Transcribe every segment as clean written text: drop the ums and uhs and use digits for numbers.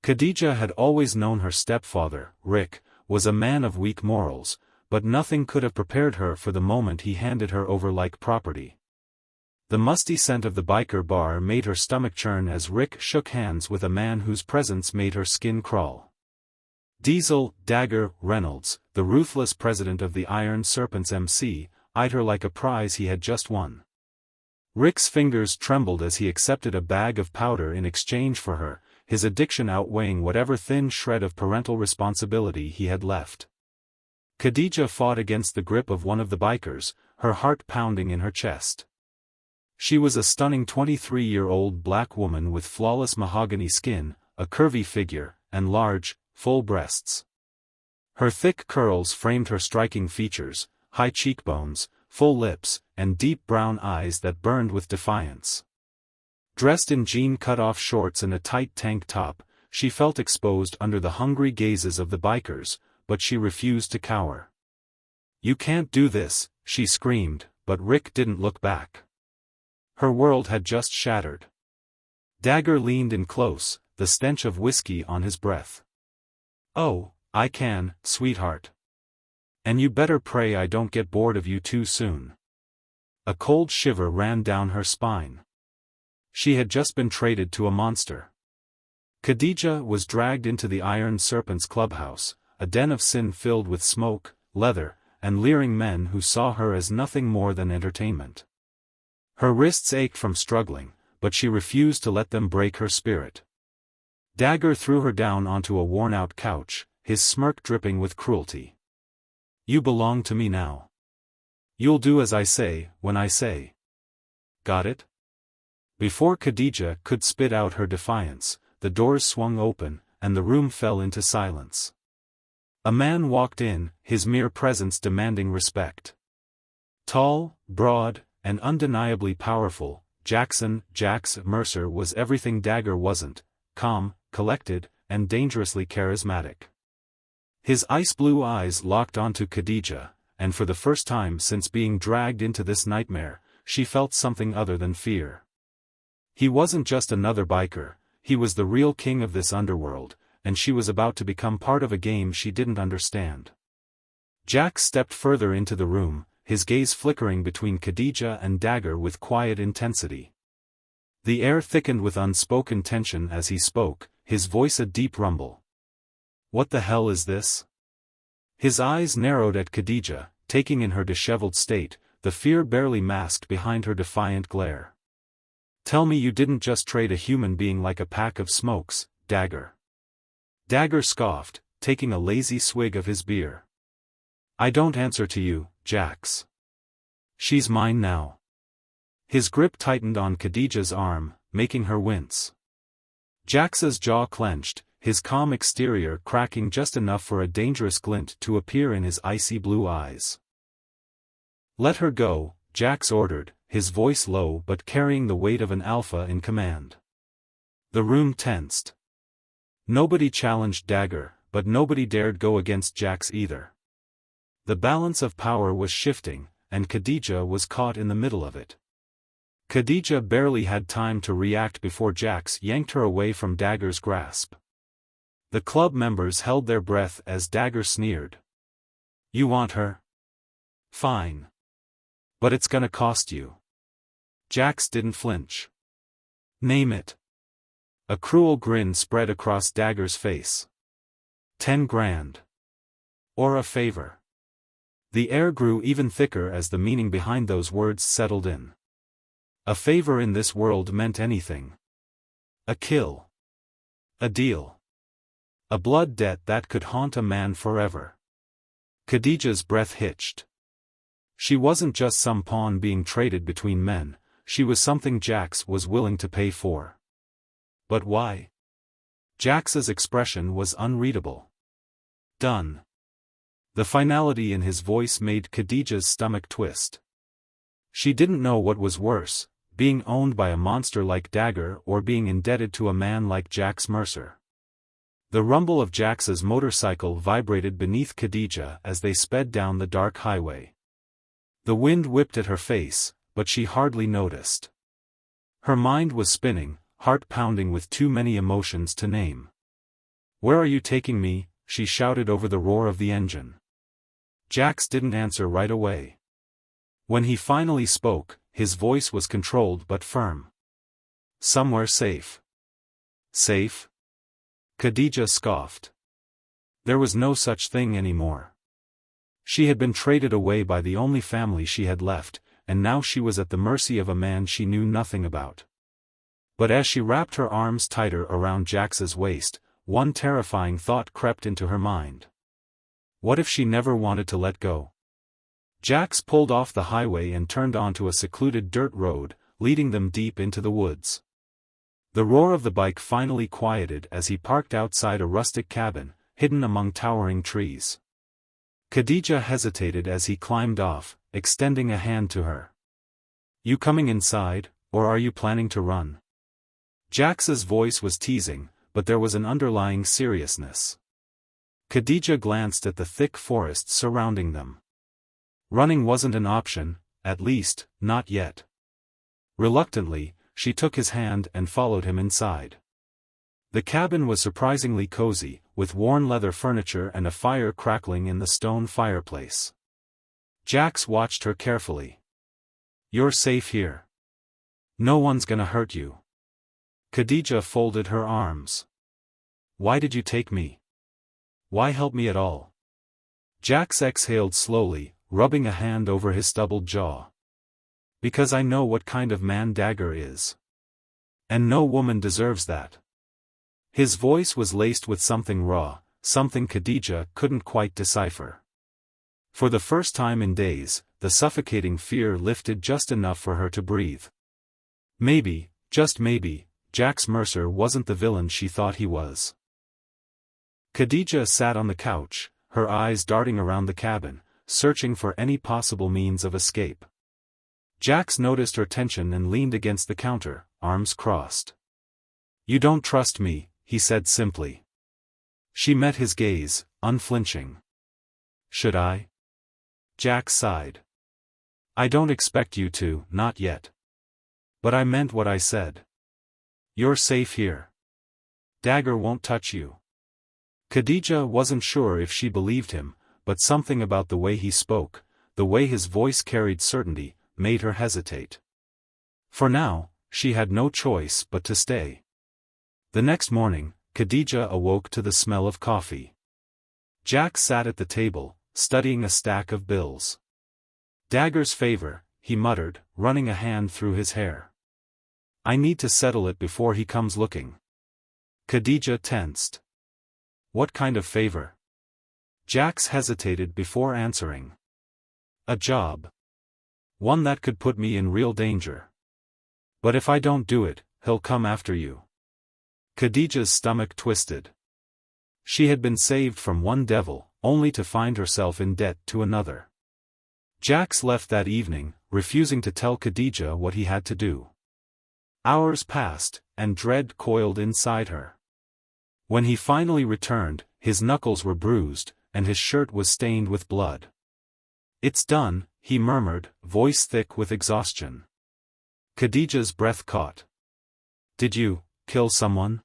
Khadija had always known her stepfather, Rick, was a man of weak morals, but nothing could have prepared her for the moment he handed her over like property. The musty scent of the biker bar made her stomach churn as Rick shook hands with a man whose presence made her skin crawl. Diesel, Dagger, Reynolds, the ruthless president of the Iron Serpents MC, eyed her like a prize he had just won. Rick's fingers trembled as he accepted a bag of powder in exchange for her, his addiction outweighing whatever thin shred of parental responsibility he had left. Khadija fought against the grip of one of the bikers, her heart pounding in her chest. She was a stunning 23-year-old black woman with flawless mahogany skin, a curvy figure, and large, full breasts. Her thick curls framed her striking features, high cheekbones, full lips, and deep brown eyes that burned with defiance. Dressed in jean cut-off shorts and a tight tank top, she felt exposed under the hungry gazes of the bikers, but she refused to cower. "You can't do this," she screamed, but Rick didn't look back. Her world had just shattered. Dagger leaned in close, the stench of whiskey on his breath. "Oh, I can, sweetheart. And you better pray I don't get bored of you too soon." A cold shiver ran down her spine. She had just been traded to a monster. Khadija was dragged into the Iron Serpents clubhouse, a den of sin filled with smoke, leather, and leering men who saw her as nothing more than entertainment. Her wrists ached from struggling, but she refused to let them break her spirit. Dagger threw her down onto a worn-out couch, his smirk dripping with cruelty. "You belong to me now. You'll do as I say, when I say. Got it?" Before Khadija could spit out her defiance, the doors swung open, and the room fell into silence. A man walked in, his mere presence demanding respect. Tall, broad, and undeniably powerful, Jax Mercer was everything Dagger wasn't: calm, collected, and dangerously charismatic. His ice-blue eyes locked onto Khadija, and for the first time since being dragged into this nightmare, she felt something other than fear. He wasn't just another biker, he was the real king of this underworld, and she was about to become part of a game she didn't understand. Jax stepped further into the room, his gaze flickering between Khadija and Dagger with quiet intensity. The air thickened with unspoken tension as he spoke, his voice a deep rumble. "What the hell is this?" His eyes narrowed at Khadija, taking in her disheveled state, the fear barely masked behind her defiant glare. "Tell me you didn't just trade a human being like a pack of smokes, Dagger." Dagger scoffed, taking a lazy swig of his beer. "I don't answer to you, Jax. She's mine now." His grip tightened on Khadija's arm, making her wince. Jax's jaw clenched, his calm exterior cracking just enough for a dangerous glint to appear in his icy blue eyes. "Let her go," Jax ordered, his voice low but carrying the weight of an alpha in command. The room tensed. Nobody challenged Dagger, but nobody dared go against Jax either. The balance of power was shifting, and Khadija was caught in the middle of it. Khadija barely had time to react before Jax yanked her away from Dagger's grasp. The club members held their breath as Dagger sneered. "You want her? Fine. But it's gonna cost you." Jax didn't flinch. "Name it." A cruel grin spread across Dagger's face. 10 grand. Or a favor. The air grew even thicker as the meaning behind those words settled in. A favor in this world meant anything. A kill. A deal. A blood debt that could haunt a man forever. Khadija's breath hitched. She wasn't just some pawn being traded between men, she was something Jax was willing to pay for. But why? Jax's expression was unreadable. "Done." The finality in his voice made Khadija's stomach twist. She didn't know what was worse, being owned by a monster like Dagger or being indebted to a man like Jax Mercer. The rumble of Jax's motorcycle vibrated beneath Khadija as they sped down the dark highway. The wind whipped at her face, but she hardly noticed. Her mind was spinning, heart pounding with too many emotions to name. "Where are you taking me?" she shouted over the roar of the engine. Jax didn't answer right away. When he finally spoke, his voice was controlled but firm. "Somewhere safe." "Safe?" Khadija scoffed. There was no such thing anymore. She had been traded away by the only family she had left, and now she was at the mercy of a man she knew nothing about. But as she wrapped her arms tighter around Jax's waist, one terrifying thought crept into her mind. What if she never wanted to let go? Jax pulled off the highway and turned onto a secluded dirt road, leading them deep into the woods. The roar of the bike finally quieted as he parked outside a rustic cabin, hidden among towering trees. Khadija hesitated as he climbed off, extending a hand to her. "You coming inside, or are you planning to run?" Jax's voice was teasing, but there was an underlying seriousness. Khadija glanced at the thick forest surrounding them. Running wasn't an option, at least, not yet. Reluctantly, she took his hand and followed him inside. The cabin was surprisingly cozy, with worn leather furniture and a fire crackling in the stone fireplace. Jax watched her carefully. "You're safe here. No one's gonna hurt you." Khadija folded her arms. "Why did you take me? Why help me at all?" Jax exhaled slowly, rubbing a hand over his stubbled jaw. "Because I know what kind of man Dagger is. And no woman deserves that." His voice was laced with something raw, something Khadija couldn't quite decipher. For the first time in days, the suffocating fear lifted just enough for her to breathe. Maybe, just maybe, Jax Mercer wasn't the villain she thought he was. Khadija sat on the couch, her eyes darting around the cabin, searching for any possible means of escape. Jax noticed her tension and leaned against the counter, arms crossed. "You don't trust me," he said simply. She met his gaze, unflinching. "Should I?" Jax sighed. "I don't expect you to, not yet. But I meant what I said. You're safe here. Dagger won't touch you." Khadija wasn't sure if she believed him, but something about the way he spoke, the way his voice carried certainty, made her hesitate. For now, she had no choice but to stay. The next morning, Khadija awoke to the smell of coffee. Jax sat at the table, studying a stack of bills. "Dagger's favor," he muttered, running a hand through his hair. "I need to settle it before he comes looking." Khadija tensed. "What kind of favor?" Jax hesitated before answering. "A job. One that could put me in real danger. But if I don't do it, he'll come after you." Khadija's stomach twisted. She had been saved from one devil, only to find herself in debt to another. Jax left that evening, refusing to tell Khadija what he had to do. Hours passed, and dread coiled inside her. When he finally returned, his knuckles were bruised, and his shirt was stained with blood. "It's done," he murmured, voice thick with exhaustion. Khadija's breath caught. "Did you kill someone?"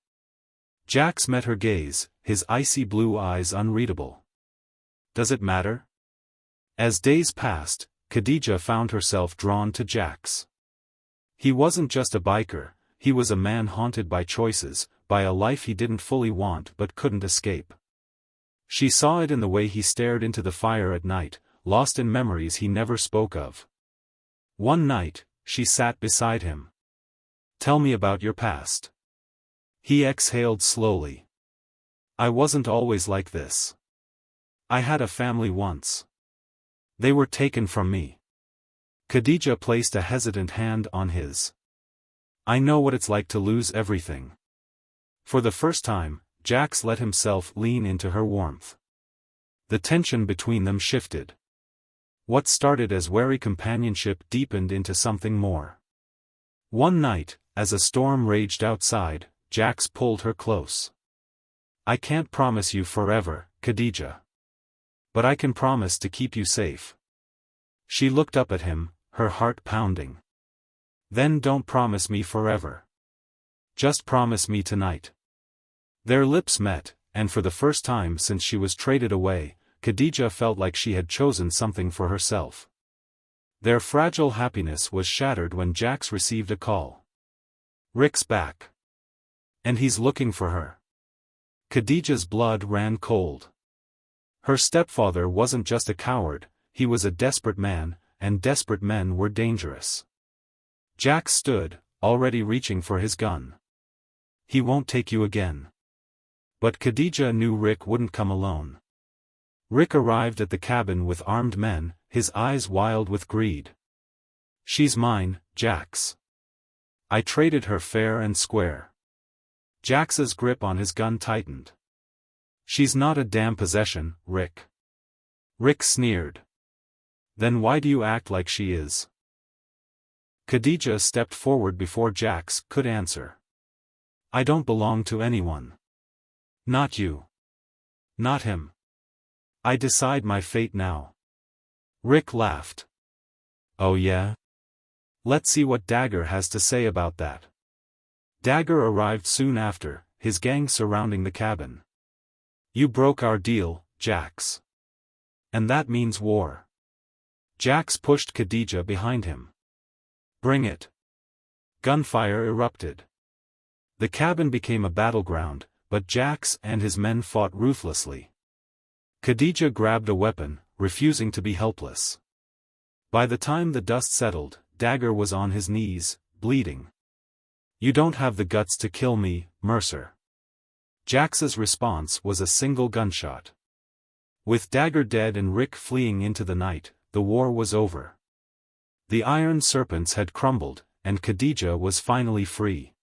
Jax met her gaze, his icy blue eyes unreadable. "Does it matter?" As days passed, Khadija found herself drawn to Jax. He wasn't just a biker, he was a man haunted by choices, by a life he didn't fully want but couldn't escape. She saw it in the way he stared into the fire at night, lost in memories he never spoke of. One night, she sat beside him. "Tell me about your past." He exhaled slowly. "I wasn't always like this. I had a family once. They were taken from me." Khadija placed a hesitant hand on his. "I know what it's like to lose everything." For the first time, Jax let himself lean into her warmth. The tension between them shifted. What started as wary companionship deepened into something more. One night, as a storm raged outside, Jax pulled her close. "I can't promise you forever, Khadija. But I can promise to keep you safe." She looked up at him, her heart pounding. "Then don't promise me forever. Just promise me tonight." Their lips met, and for the first time since she was traded away, Khadija felt like she had chosen something for herself. Their fragile happiness was shattered when Jax received a call. "Rick's back. And he's looking for her." Khadija's blood ran cold. Her stepfather wasn't just a coward, he was a desperate man, and desperate men were dangerous. Jax stood, already reaching for his gun. "He won't take you again." But Khadija knew Rick wouldn't come alone. Rick arrived at the cabin with armed men, his eyes wild with greed. "She's mine, Jax. I traded her fair and square." Jax's grip on his gun tightened. "She's not a damn possession, Rick." Rick sneered. "Then why do you act like she is?" Khadija stepped forward before Jax could answer. "I don't belong to anyone. Not you. Not him. I decide my fate now." Rick laughed. "Oh yeah? Let's see what Dagger has to say about that." Dagger arrived soon after, his gang surrounding the cabin. "You broke our deal, Jax. And that means war." Jax pushed Khadija behind him. "Bring it." Gunfire erupted. The cabin became a battleground, but Jax and his men fought ruthlessly. Khadija grabbed a weapon, refusing to be helpless. By the time the dust settled, Dagger was on his knees, bleeding. "You don't have the guts to kill me, Mercer." Jax's response was a single gunshot. With Dagger dead and Rick fleeing into the night, the war was over. The iron serpents had crumbled, and Khadija was finally free.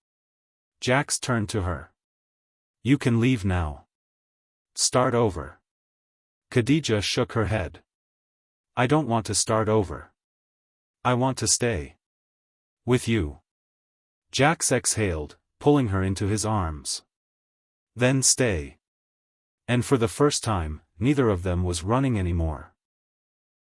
Jax turned to her. "You can leave now. Start over." Khadija shook her head. "I don't want to start over. I want to stay. With you." Jax exhaled, pulling her into his arms. "Then stay." And for the first time, neither of them was running anymore.